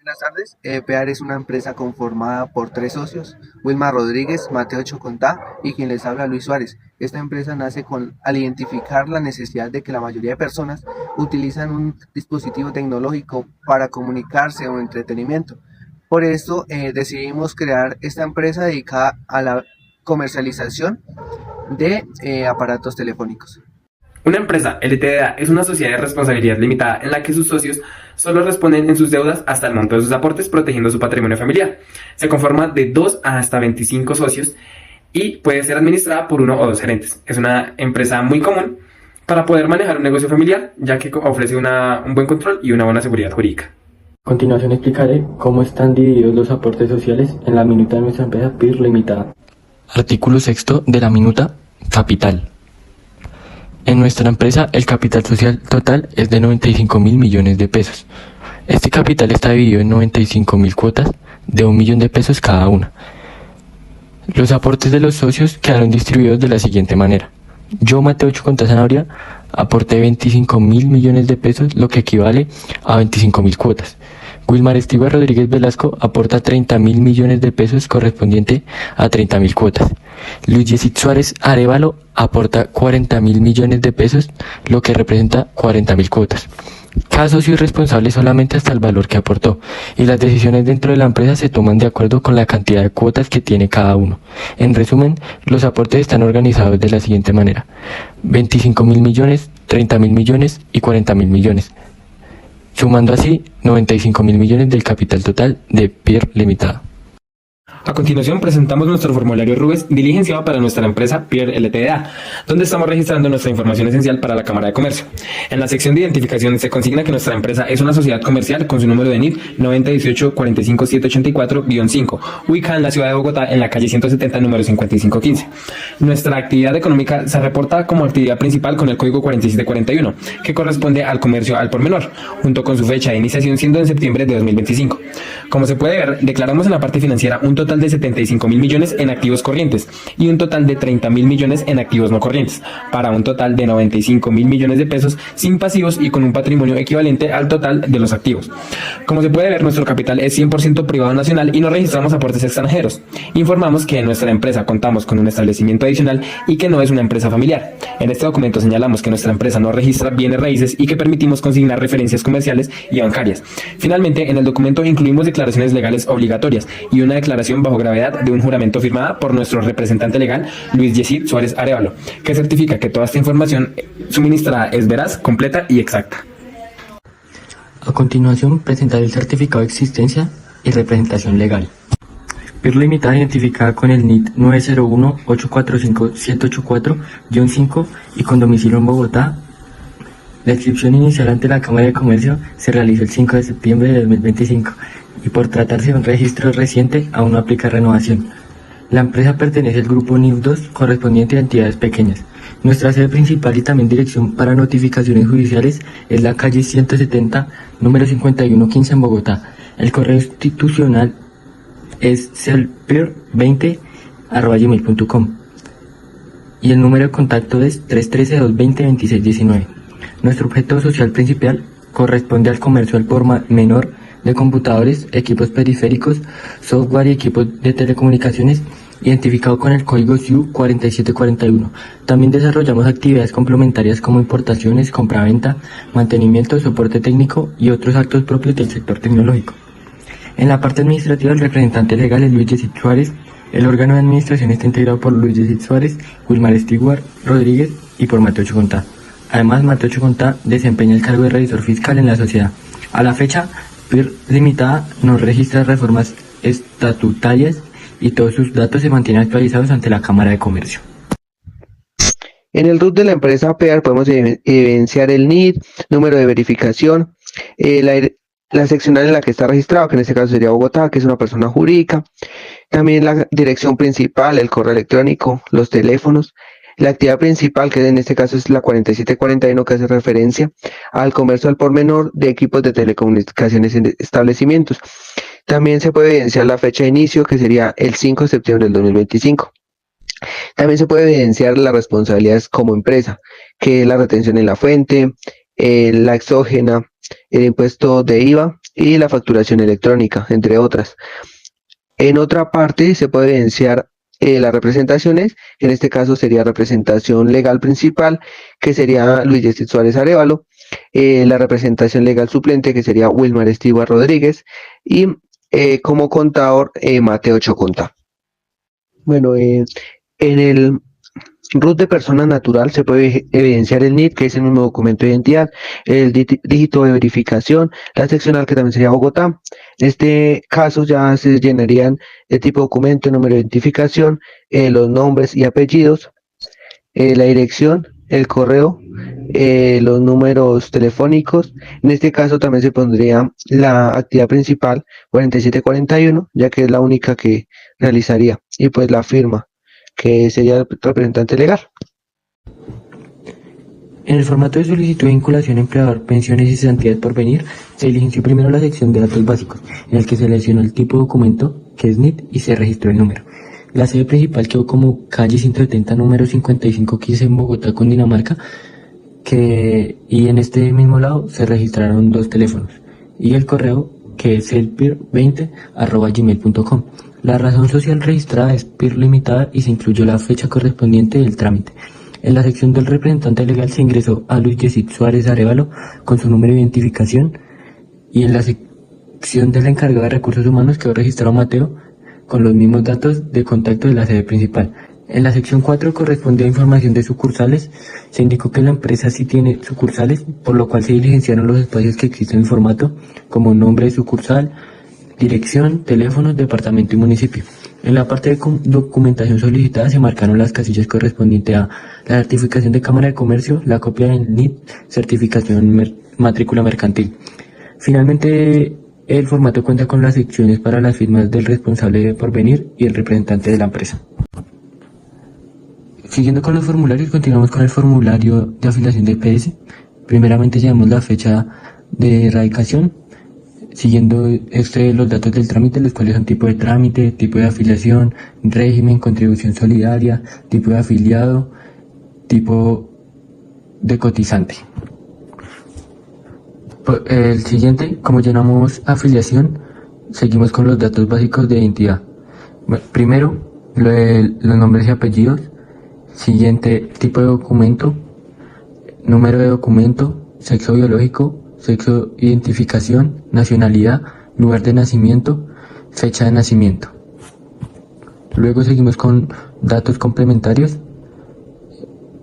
Buenas tardes. PEAR es una empresa conformada por tres socios: Wilmar Rodríguez, Mateo Chocontá y quien les habla, Luis Suárez. Esta empresa nace al identificar la necesidad de que la mayoría de personas utilizan un dispositivo tecnológico para comunicarse o entretenimiento. Por esto decidimos crear esta empresa dedicada a la comercialización de aparatos telefónicos. Una empresa LTDA es una sociedad de responsabilidad limitada en la que sus socios solo responden en sus deudas hasta el monto de sus aportes, protegiendo su patrimonio familiar. Se conforma de 2 hasta 25 socios y puede ser administrada por uno o dos gerentes. Es una empresa muy común para poder manejar un negocio familiar, ya que ofrece un buen control y una buena seguridad jurídica. A continuación explicaré cómo están divididos los aportes sociales en la minuta de nuestra empresa PIR Limitada. Artículo 6 de la minuta: capital. En nuestra empresa el capital social total es de 95.000 millones de pesos. Este capital está dividido en 95.000 cuotas de 1 millón de pesos cada una. Los aportes de los socios quedaron distribuidos de la siguiente manera. Yo, Mateo Chocontá Zanabria, aporté 25.000 millones de pesos, lo que equivale a 25.000 cuotas. Wilmar Estigua Rodríguez Velasco aporta 30.000 millones de pesos, correspondiente a 30.000 cuotas. Luis Yesid Suárez Arévalo aporta 40.000 millones de pesos, lo que representa 40.000 cuotas. Cada socio es responsable solamente hasta el valor que aportó, y las decisiones dentro de la empresa se toman de acuerdo con la cantidad de cuotas que tiene cada uno. En resumen, los aportes están organizados de la siguiente manera: 25.000 millones, 30.000 millones y 40.000 millones, sumando así 95.000 millones del capital total de PIR Limitada. A continuación presentamos nuestro formulario RUBES diligenciado para nuestra empresa PIR LTDA, donde estamos registrando nuestra información esencial para la Cámara de Comercio. En la sección de identificación se consigna que nuestra empresa es una sociedad comercial con su número de NID 901845784-5, ubicada en la ciudad de Bogotá, en la calle 170, número 5515. Nuestra actividad económica se reporta como actividad principal con el código 4741, que corresponde al comercio al por menor, junto con su fecha de iniciación siendo en septiembre de 2025. Como se puede ver, declaramos en la parte financiera un total de 75.000 millones en activos corrientes y un total de 30.000 millones en activos no corrientes, para un total de 95.000 millones de pesos sin pasivos y con un patrimonio equivalente al total de los activos. Como se puede ver, nuestro capital es 100% privado nacional y no registramos aportes extranjeros. Informamos que en nuestra empresa contamos con un establecimiento adicional y que no es una empresa familiar. En este documento señalamos que nuestra empresa no registra bienes raíces y que permitimos consignar referencias comerciales y bancarias. Finalmente, en el documento incluimos declaraciones legales obligatorias y una declaración bajo gravedad de un juramento firmada por nuestro representante legal, Luis Yesid Suárez Arévalo, que certifica que toda esta información suministrada es veraz, completa y exacta. A continuación presentaré el certificado de existencia y representación legal. PIR Limitada, identificada con el NID 901845784-5 y con domicilio en Bogotá. La inscripción inicial ante la Cámara de Comercio se realizó el 5 de septiembre de 2025 y por tratarse de un registro reciente aún no aplica renovación. La empresa pertenece al grupo NIF 2 correspondiente a entidades pequeñas. Nuestra sede principal y también dirección para notificaciones judiciales es la calle 170, número 5115 en Bogotá. El correo institucional es celpir20@gmail.com y el número de contacto es 313-220-2619. Nuestro objeto social principal corresponde al comercio al por menor de computadores, equipos periféricos, software y equipos de telecomunicaciones, identificado con el código SIU 4741. También desarrollamos actividades complementarias como importaciones, compraventa, mantenimiento, soporte técnico y otros actos propios del sector tecnológico. En la parte administrativa, el representante legal es Luis Yesid Suárez. El órgano de administración está integrado por Luis Yesid Suárez, Wilmar Estigua Rodríguez y por Mateo Chocontá. Además, Mateo Chocontá desempeña el cargo de revisor fiscal en la sociedad. A la fecha, PIR Limitada no registra reformas estatutarias y todos sus datos se mantienen actualizados ante la Cámara de Comercio. En el RUT de la empresa PEAR podemos evidenciar el NID, número de verificación, la seccional en la que está registrado, que en este caso sería Bogotá, que es una persona jurídica, también la dirección principal, el correo electrónico, los teléfonos, la actividad principal, que en este caso es la 4741, que hace referencia al comercio al por menor de equipos de telecomunicaciones en establecimientos. También se puede evidenciar la fecha de inicio, que sería el 5 de septiembre del 2025. También se puede evidenciar las responsabilidades como empresa, que es la retención en la fuente, la exógena, el impuesto de IVA y la facturación electrónica, entre otras. En otra parte se puede evidenciar las representaciones, en este caso sería representación legal principal, que sería Luis Yesid Suárez Arévalo, la representación legal suplente, que sería Wilmar Estigua Rodríguez, y como contador, Mateo Choconta. Bueno, en el RUT de persona natural se puede evidenciar el NID, que es el mismo documento de identidad, el dígito de verificación, la seccional, que también sería Bogotá. En este caso ya se llenarían el tipo de documento, el número de identificación, los nombres y apellidos, la dirección, el correo, los números telefónicos. En este caso también se pondría la actividad principal 4741, ya que es la única que realizaría, y pues la firma, que sería el representante legal. En el formato de solicitud de vinculación empleador, pensiones y cesantías por venir, se diligenció primero la sección de datos básicos, en el que se seleccionó el tipo de documento, que es NID, y se registró el número. La sede principal quedó como calle 170, número 5515 en Bogotá, Cundinamarca, y en este mismo lado se registraron 2 teléfonos, y el correo, que es el pir20@gmail.com. La razón social registrada es PIR limitada y se incluyó la fecha correspondiente del trámite. En la sección del representante legal se ingresó a Luis Yesid Suárez Arévalo con su número de identificación, y en la sección del encargado de recursos humanos quedó registrado Mateo con los mismos datos de contacto de la sede principal. En la sección 4 corresponde a información de sucursales. Se indicó que la empresa sí tiene sucursales, por lo cual se diligenciaron los espacios que existen en el formato, como nombre de sucursal, dirección, teléfonos, departamento y municipio. En la parte de documentación solicitada se marcaron las casillas correspondientes a la certificación de Cámara de Comercio, la copia del NID, certificación matrícula mercantil. Finalmente, el formato cuenta con las secciones para las firmas del responsable de porvenir y el representante de la empresa. Siguiendo con los formularios, continuamos con el formulario de afiliación de EPS. Primeramente llenamos la fecha de erradicación, siguiendo los datos del trámite, los cuales son tipo de trámite, tipo de afiliación, régimen, contribución solidaria, tipo de afiliado, tipo de cotizante. El siguiente, como llenamos afiliación, seguimos con los datos básicos de identidad. Primero, los nombres y apellidos. Siguiente, tipo de documento, número de documento, sexo biológico, sexo, identificación, nacionalidad, lugar de nacimiento, fecha de nacimiento. Luego seguimos con datos complementarios,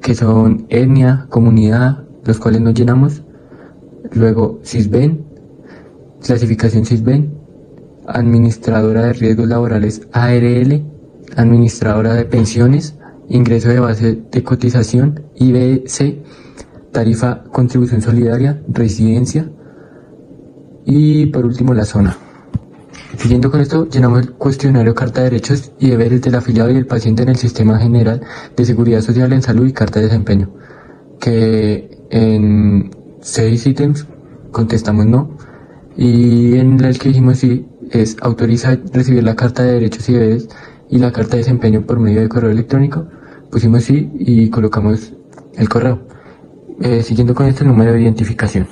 que son etnia, comunidad, los cuales no llenamos. Luego SISBEN, clasificación SISBEN, administradora de riesgos laborales ARL, administradora de pensiones, ingreso de base de cotización IBC, tarifa contribución solidaria, residencia y por último la zona. Siguiendo con esto, llenamos el cuestionario Carta de Derechos y Deberes del afiliado y del paciente en el Sistema General de Seguridad Social en Salud y Carta de Desempeño, que en 6 ítems contestamos no, y en el que dijimos sí es autoriza recibir la Carta de Derechos y Deberes y la Carta de Desempeño por medio de correo electrónico, pusimos sí y colocamos el correo. Siguiendo con este número de identificación.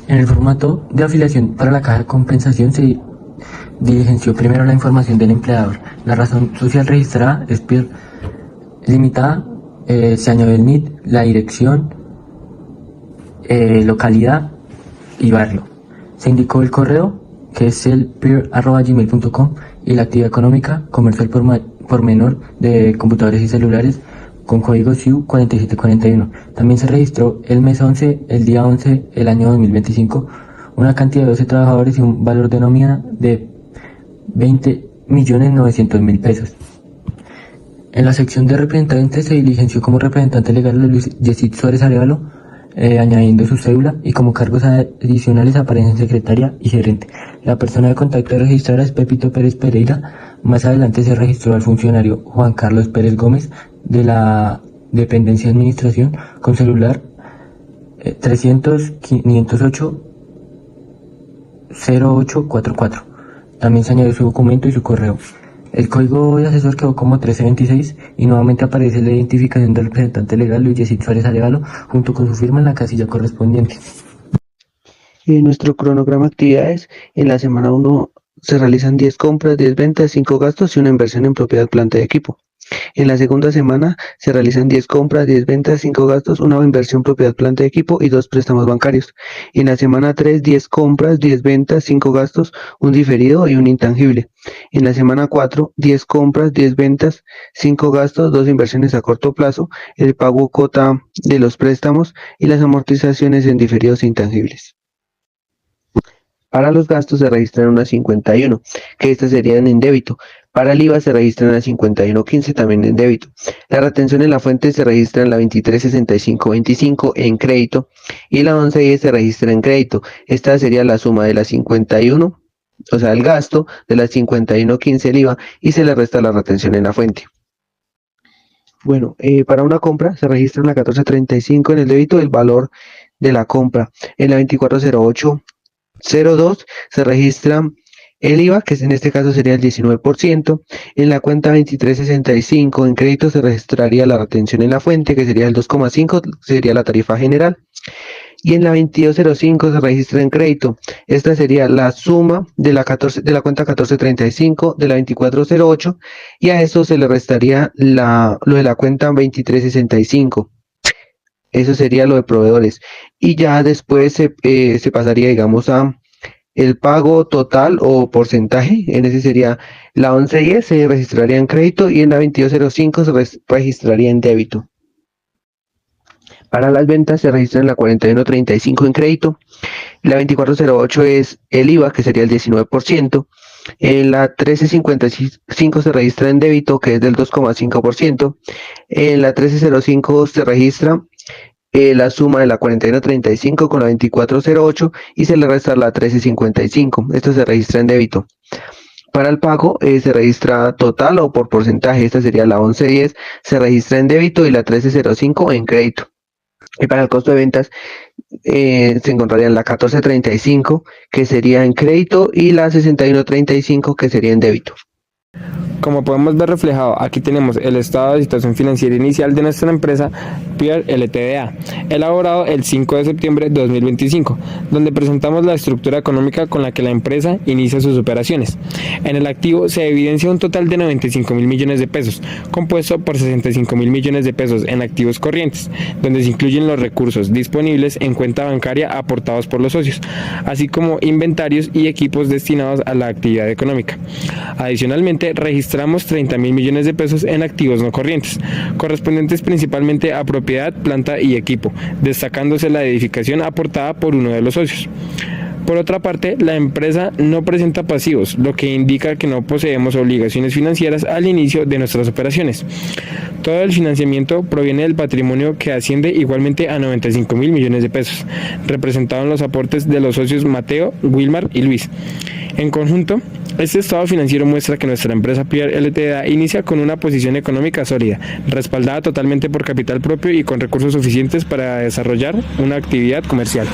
En el formato de afiliación para la caja de compensación se diligenció primero la información del empleador. La razón social registrada es PIR limitada, se añade el NID, la dirección, localidad y barrio. Se indicó el correo, que es el pir@gmail.com, y la actividad económica, comercio al por menor de computadores y celulares, con código SIU 4741. También se registró el mes 11, el día 11, el año 2025, una cantidad de 12 trabajadores y un valor de nómina de 20.900.000 pesos. En la sección de representantes se diligenció como representante legal a Luis Yesid Suárez Arévalo, añadiendo su cédula, y como cargos adicionales aparecen secretaria y gerente. La persona de contacto registrada es Pepito Pérez Pereira. Más adelante se registró al funcionario Juan Carlos Pérez Gómez de la Dependencia de Administración con celular 300-508-0844. También se añadió su documento y su correo. El código de asesor quedó como 1326 y nuevamente aparece la identificación del representante legal Luis Yesid Suárez Arévalo junto con su firma en la casilla correspondiente. En nuestro cronograma de actividades, en la semana 1 se realizan 10 compras, 10 ventas, 5 gastos y una inversión en propiedad, planta y equipo. En la segunda semana se realizan 10 compras, 10 ventas, 5 gastos, una inversión, propiedad, planta y equipo y 2 préstamos bancarios. En la semana 3, 10 compras, 10 ventas, 5 gastos, un diferido y un intangible. En la semana 4, 10 compras, 10 ventas, 5 gastos, 2 inversiones a corto plazo, el pago cuota de los préstamos y las amortizaciones en diferidos e intangibles. Para los gastos se registran unas 51, que estas serían en débito. Para el IVA se registran unas 51.15 también en débito. La retención en la fuente se registra en la 23.65.25 en crédito y la 11.10 se registra en crédito. Esta sería la suma de las 51, o sea, el gasto de las 51.15 el IVA y se le resta la retención en la fuente. Bueno, para una compra se registra en la 14.35 en el débito el valor de la compra. En la 24.08.02 se registra el IVA, que en este caso sería el 19%. En la cuenta 23.65 en crédito se registraría la retención en la fuente, que sería el 2,5, sería la tarifa general. Y en la 22.05 se registra en crédito. Esta sería la suma de la cuenta 14.35 de la 24.08 y a eso se le restaría lo de la cuenta 23.65. Eso sería lo de proveedores. Y ya después se pasaría, digamos, a el pago total o porcentaje. En ese sería la 11.10 se registraría en crédito y en la 22.05 se registraría en débito. Para las ventas se registra en la 41.35 en crédito. La 24.08 es el IVA, que sería el 19%. En la 13.55 se registra en débito, que es del 2,5%. En la 13.05 se registra la suma de la 41.35 con la 24.08 y se le resta la 13.55. Esto se registra en débito. Para el pago se registra total o por porcentaje. Esta sería la 11.10, se registra en débito y la 13.05 en crédito. Y para el costo de ventas se encontraría en la 14.35, que sería en crédito, y la 61.35, que sería en débito. Como podemos ver reflejado, aquí tenemos el estado de situación financiera inicial de nuestra empresa Pier Ltda, elaborado el 5 de septiembre de 2025, donde presentamos la estructura económica con la que la empresa inicia sus operaciones. En el activo se evidencia un total de 95.000 millones de pesos, compuesto por 65.000 millones de pesos en activos corrientes, donde se incluyen los recursos disponibles en cuenta bancaria aportados por los socios, así como inventarios y equipos destinados a la actividad económica. Adicionalmente, registramos 30.000 millones de pesos en activos no corrientes, correspondientes principalmente a propiedad, planta y equipo, destacándose la edificación aportada por uno de los socios. Por otra parte, la empresa no presenta pasivos, lo que indica que no poseemos obligaciones financieras al inicio de nuestras operaciones. Todo el financiamiento proviene del patrimonio, que asciende igualmente a 95.000 millones de pesos, representado en los aportes de los socios Mateo, Wilmar y Luis. En conjunto, este estado financiero muestra que nuestra empresa Pier Ltda inicia con una posición económica sólida, respaldada totalmente por capital propio y con recursos suficientes para desarrollar una actividad comercial.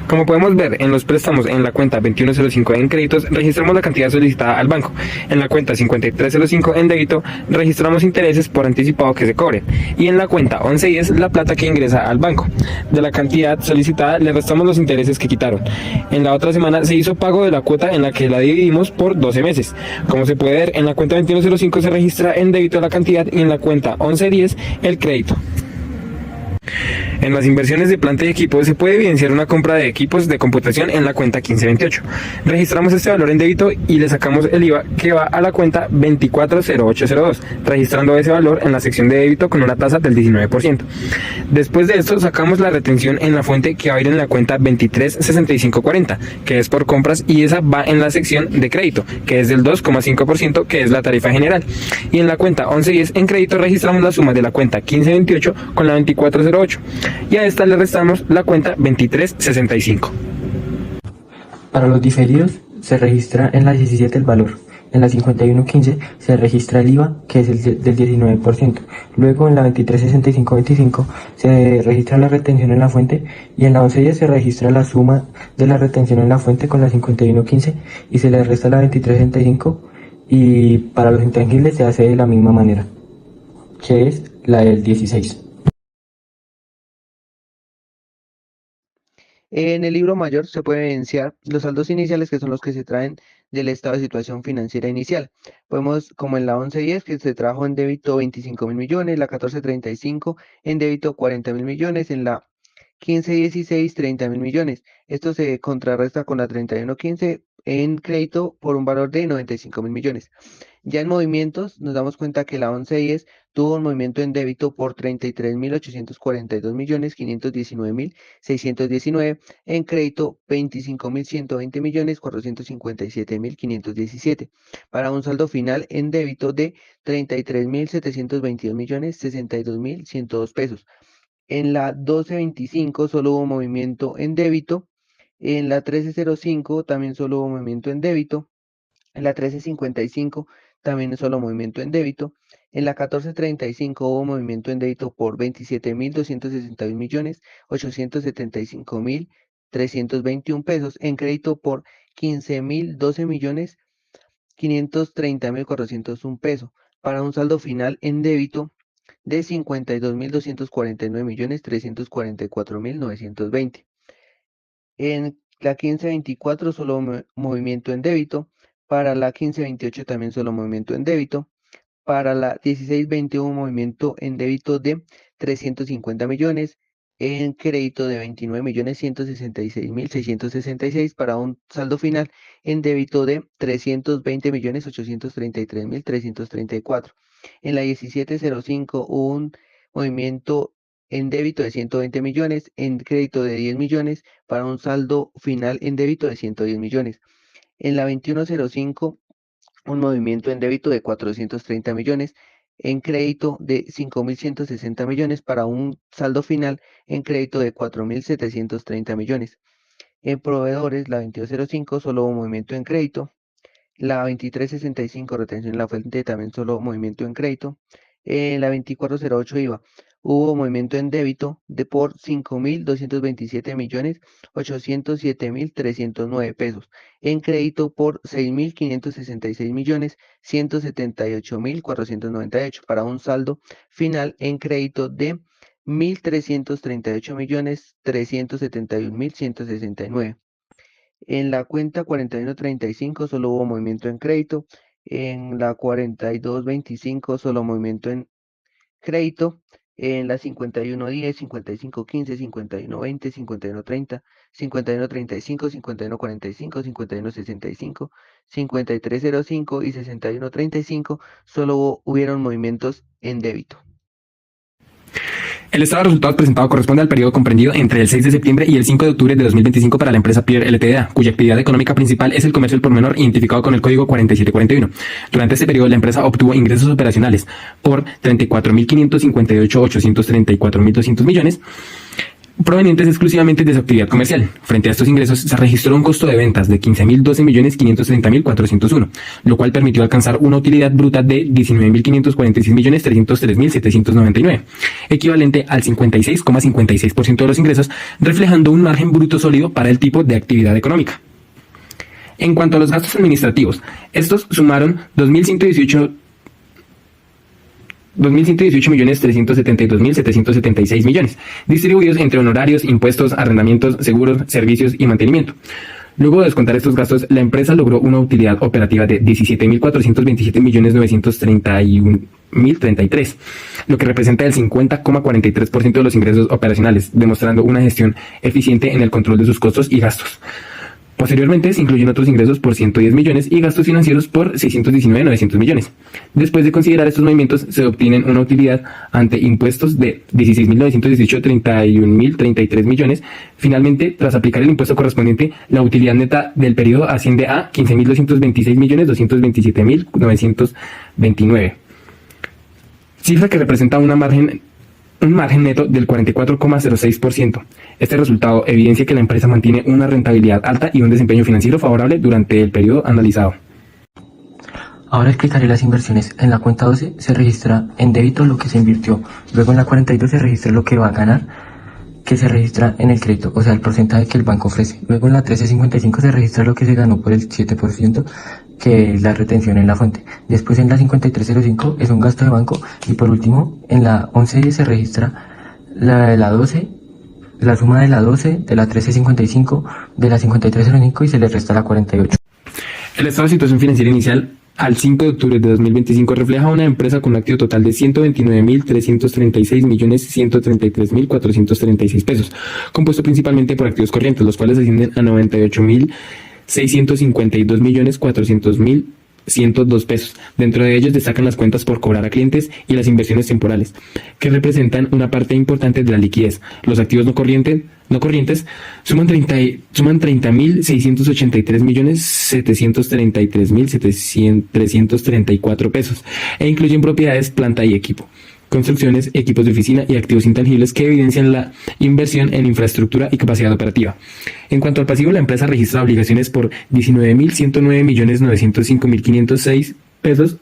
Como podemos ver en los préstamos, en la cuenta 2105 en créditos registramos la cantidad solicitada al banco. En la cuenta 5305 en débito registramos intereses por anticipado que se cobre. Y en la cuenta 1110 la plata que ingresa al banco. De la cantidad solicitada le restamos los intereses que quitaron. En la otra semana se hizo pago de la cuota, en la que la dividimos por 12 meses. Como se puede ver, en la cuenta 2105 se registra en débito la cantidad y en la cuenta 1110 el crédito. En las inversiones de planta y equipo se puede evidenciar una compra de equipos de computación en la cuenta 1528. Registramos este valor en débito y le sacamos el IVA, que va a la cuenta 240802, registrando ese valor en la sección de débito con una tasa del 19%. Después de esto sacamos la retención en la fuente, que va a ir en la cuenta 236540, que es por compras, y esa va en la sección de crédito, que es del 2,5%, que es la tarifa general. Y en la cuenta 1110 en crédito registramos la suma de la cuenta 1528 con la 2408. Y a esta le restamos la cuenta 2365. Para los diferidos se registra en la 17 el valor. En la 51.15 se registra el IVA, que es el del 19%. Luego en la 23.65.25 se registra la retención en la fuente, y en la 11.10 se registra la suma de la retención en la fuente con la 51.15 y se le resta la 23.65, y para los intangibles se hace de la misma manera, que es la del 16. En el libro mayor se puede evidenciar los saldos iniciales, que son los que se traen del estado de situación financiera inicial. Podemos, como en la 1110, que se trajo en débito 25.000 millones, la 1435 en débito 40.000 millones, en la 1516 30.000 millones. Esto se contrarresta con la 3115 en crédito por un valor de 95.000 millones. Ya en movimientos nos damos cuenta que la 1110 tuvo un movimiento en débito por 33.842 millones 519.619, en crédito 25.120 millones 457.517, para un saldo final en débito de 33.722 millones 62.102 pesos. En la 1225 solo hubo movimiento en débito, en la 1305 también solo hubo movimiento en débito, en la 1355 también solo movimiento en débito. En la 1435 hubo movimiento en débito por 27.261 millones 875.321 pesos. En crédito por 15.012 millones 530.401 pesos. Para un saldo final en débito de 52.249 millones 344.920. En la 1524 solo movimiento en débito. Para la 1528 también solo movimiento en débito. Para la 1621 movimiento en débito de 350 millones. En crédito de 29.166.666, para un saldo final en débito de 320.833.334. En la 1705 hubo un movimiento en débito de 120 millones, en crédito de 10 millones, para un saldo final en débito de 110 millones. En la 2105 un movimiento en débito de 430 millones, en crédito de 5.160 millones, para un saldo final en crédito de 4.730 millones. En proveedores, la 2205 solo hubo movimiento en crédito, la 2365 retención en la fuente también solo movimiento en crédito. En la 2408 IVA hubo movimiento en débito de por 5.227 millones 807.309 pesos. En crédito por 6.566 millones 178.498, para un saldo final en crédito de 1.338 millones 371.169. En la cuenta 4135 solo hubo movimiento en crédito. En la 4225 solo movimiento en crédito. En la 5110, 5515, 5120, 5130, 5135, 5145, 5165, 5305 y 6135 solo hubieron movimientos en débito. El estado de resultados presentado corresponde al periodo comprendido entre el 6 de septiembre y el 5 de octubre de 2025 para la empresa Pier Ltda, cuya actividad económica principal es el comercio al por menor identificado con el código 4741. Durante este periodo, la empresa obtuvo ingresos operacionales por 34.558.834.200 millones, provenientes exclusivamente de su actividad comercial. Frente a estos ingresos, se registró un costo de ventas de 15.012.530.401, lo cual permitió alcanzar una utilidad bruta de 19.546.303.799, equivalente al 56,56% de los ingresos, reflejando un margen bruto sólido para el tipo de actividad económica. En cuanto a los gastos administrativos, estos sumaron 2.118.372.776 millones, distribuidos entre honorarios, impuestos, arrendamientos, seguros, servicios y mantenimiento. Luego de descontar estos gastos, la empresa logró una utilidad operativa de 17.427.931.033, lo que representa el 50,43% de los ingresos operacionales, demostrando una gestión eficiente en el control de sus costos y gastos. Posteriormente se incluyen otros ingresos por 110 millones y gastos financieros por 619.900 millones. Después de considerar estos movimientos, se obtienen una utilidad ante impuestos de 16.918.31.033 millones. Finalmente, tras aplicar el impuesto correspondiente, la utilidad neta del periodo asciende a 15.226.227.929, cifra que representa un margen neto del 44,06%. Este resultado evidencia que la empresa mantiene una rentabilidad alta y un desempeño financiero favorable durante el periodo analizado. Ahora explicaré las inversiones. En la cuenta 12 se registra en débito lo que se invirtió. Luego en la 42 se registra lo que va a ganar, que se registra en el crédito, o sea, el porcentaje que el banco ofrece. Luego en la 1355 se registra lo que se ganó por el 7%, que es la retención en la fuente. Después en la 5305 es un gasto de banco. Y por último, en la 1110 se registra la 12, de la suma de la 12, de la 1355, de la 5305 y se le resta la 48. El estado de situación financiera inicial al 5 de octubre de 2025 refleja una empresa con un activo total de 129.336.133.436 pesos, compuesto principalmente por activos corrientes, los cuales ascienden a 98.652.400.102 pesos. Dentro de ellos destacan las cuentas por cobrar a clientes y las inversiones temporales, que representan una parte importante de la liquidez. Los activos no corrientes suman 30.683.733.334 pesos e incluyen propiedades, planta y equipo, construcciones, equipos de oficina y activos intangibles que evidencian la inversión en infraestructura y capacidad operativa. En cuanto al pasivo, la empresa registra obligaciones por 19.109.905.506 pesos,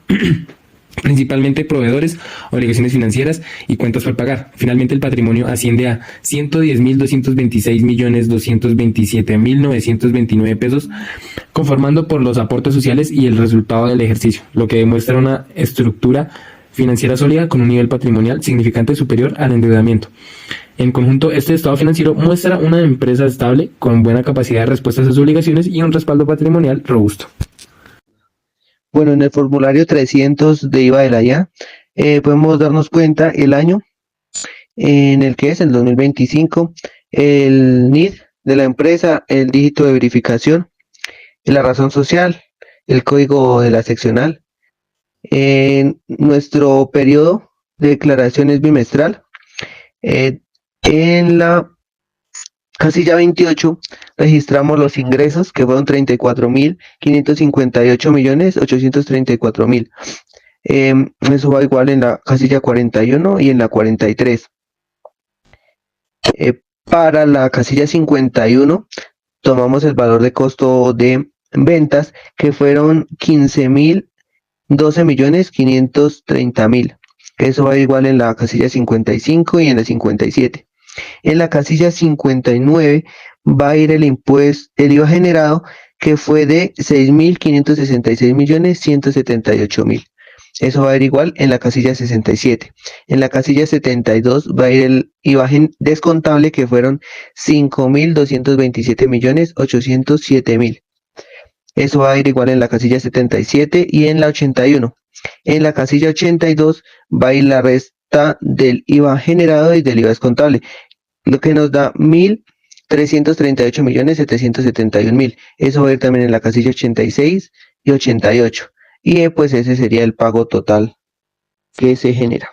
principalmente proveedores, obligaciones financieras y cuentas por pagar. Finalmente, el patrimonio asciende a 110.226.227.929 pesos, conformando por los aportes sociales y el resultado del ejercicio, lo que demuestra una estructura financiera sólida con un nivel patrimonial significante superior al endeudamiento. En conjunto, este estado financiero muestra una empresa estable, con buena capacidad de respuesta a sus obligaciones y un respaldo patrimonial robusto. Bueno, en el formulario 300 de IVA de la IA podemos darnos cuenta el año en el que es el 2025, el NID de la empresa, el dígito de verificación, la razón social, el código de la seccional. En nuestro periodo de declaración es bimestral. En la casilla 28 registramos los ingresos, que fueron 34.558.834.000. Eso va igual en la casilla 41 y en la 43. Para la casilla 51 tomamos el valor de costo de ventas, que fueron 12.530.000. Eso va igual en la casilla 55 y en la 57. En la casilla 59 va a ir el IVA generado, que fue de 6.566.178.000. Eso va a ir igual en la casilla 67. En la casilla 72 va a ir el IVA descontable, que fueron 5.227.807.000. Eso va a ir igual en la casilla 77 y en la 81. En la casilla 82 va a ir la resta del IVA generado y del IVA descontable, lo que nos da 1.338.771.000. Eso va a ir también en la casilla 86 y 88. Y pues ese sería el pago total que se genera.